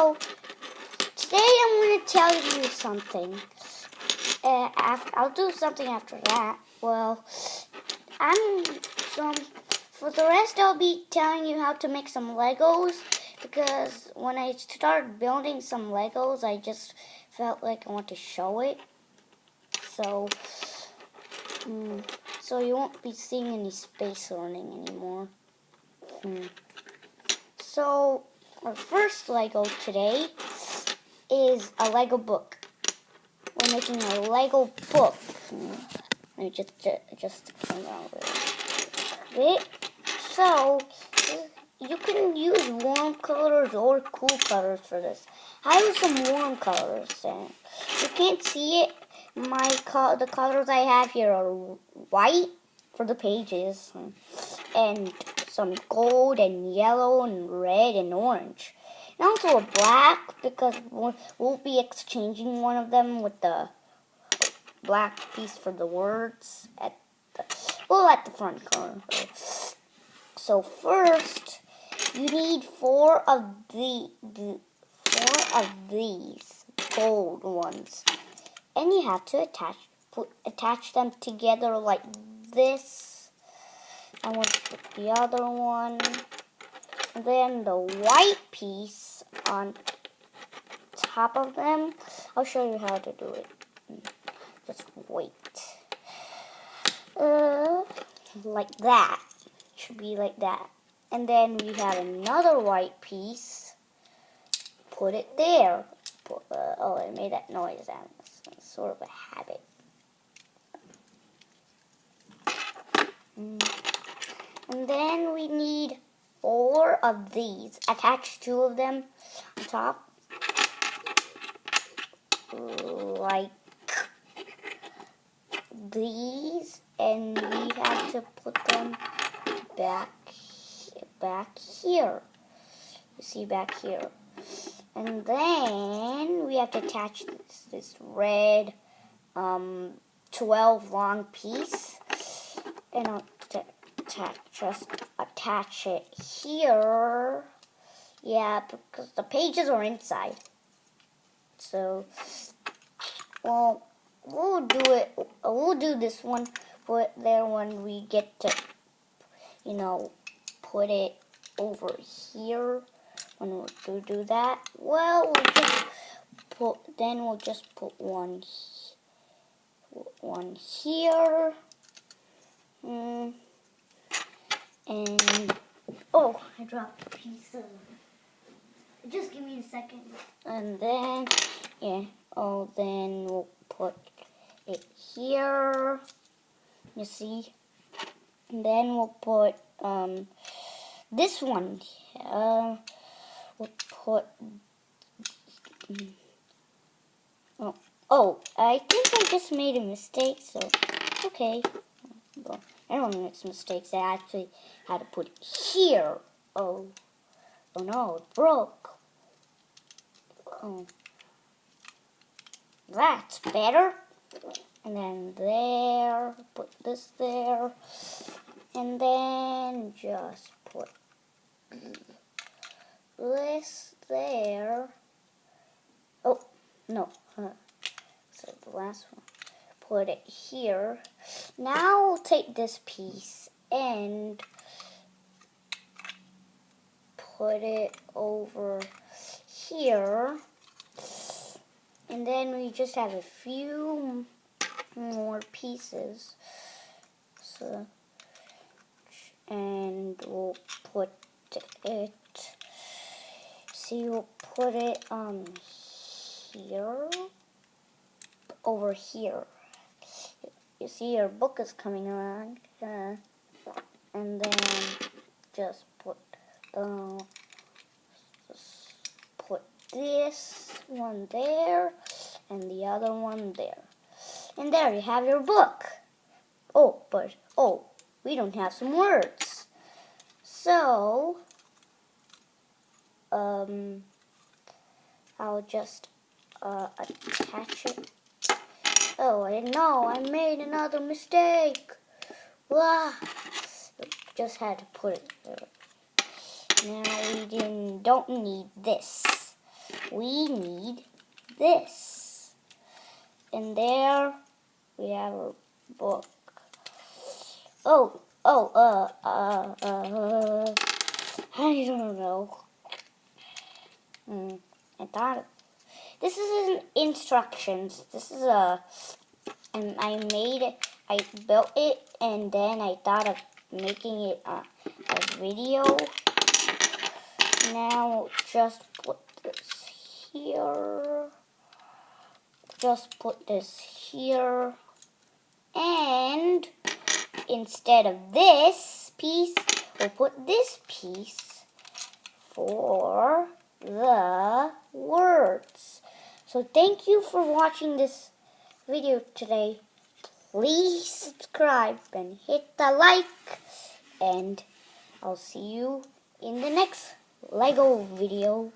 So today I'm going to tell you something. I'll do something after that. Well, for the rest I'll be telling you how to make some Legos, because when I started building some Legos, I just felt like I want to show it. So you won't be seeing any space learning anymore. So our first Lego today is a Lego book. We're making a Lego book. Let me just turn around a bit. So you can use warm colors or cool colors for this. I use some warm colors. You can't see it. The colors I have here are white for the pages, and some gold and yellow and red and orange. And also a black, because we'll be exchanging one of them with the black piece for the words at the front corner. So first, you need four of these gold ones, and you have to attach them together like this. I want to put the other one, and then the white piece on top of them. I'll show you how to do it. Just wait. Like that. Should be like that. And then we have another white piece. Put it there. I made that noise. It's sort of a habit. And then we need four of these. Attach two of them on top. Like these. And we have to put them back here. You see back here. And then we have to attach this red 12 long piece. And I'll just attach it here. Yeah, because the pages are inside. So, well, we'll do this one there when we get to, put it over here. When we'll do that, well, we'll just put one here. And I dropped a piece of. Just give me a second. And then, then we'll put it here. You see? And then we'll put this one. We'll put. I think I just made a mistake. So okay. Well, everyone makes mistakes. I actually had to put it here. Oh no, it broke. Oh, that's better. And then there, put this there, and then just put this there. Oh no, so the last one. Put it here. Now we'll take this piece and put it over here. And then we just have a few more pieces. So, and we'll put it, we'll put it here, over here. You see your book is coming around, and then just put this one there, and the other one there. And there you have your book. But we don't have some words. So, I'll just attach it. I know, I made another mistake. Blah. Just had to put it there. Now we don't need this. we need this. And there we have a book. I don't know. I thought this isn't instructions. This is and I built it, and then I thought of making it a video. Now just put this here. Just put this here. And instead of this piece, we'll put this piece for the words. So thank you for watching this video today. Please subscribe and hit the like, and I'll see you in the next Lego video.